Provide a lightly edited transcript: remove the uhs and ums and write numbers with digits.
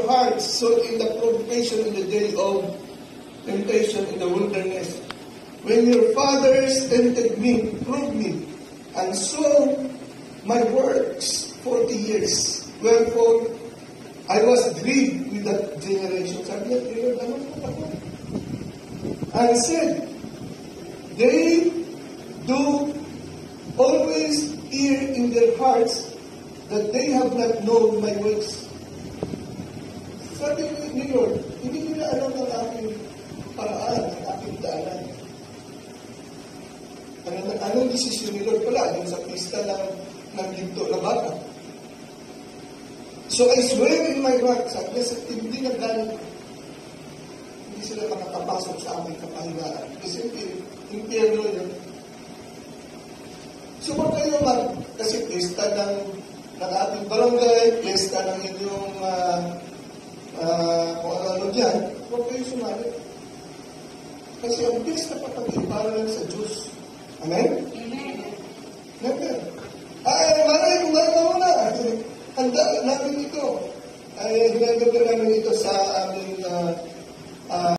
your hearts, so in the provocation in the day of temptation in the wilderness. When your fathers tempted me, proved me, and saw my works 40 years. Wherefore, I was grieved with that generation. Sabi niya, Lord, ako? And said, they do always hear in their hearts that they have not known my works. Sabi ni Lord, hindi nila alam ang aking paraan, ang aking daanan. Anong desisyon ni Lord pala yung sa pista ng ginto na bata? So I swear in my heart, sabi niya, sa hindi na galing, hindi sila makakapasok sa aming kapahingaan. Kasi impyerno yun. So kung kayo naman, kasi pista ng ating barangay, pista ng inyong kung ano dyan, huwag kayo sumali. Kasi ang pista kapag-ipara lang sa Diyos. Amen? Amen. Never. Maray, kumain na muna. Handa namin ito. Hinagawa namin ito sa aming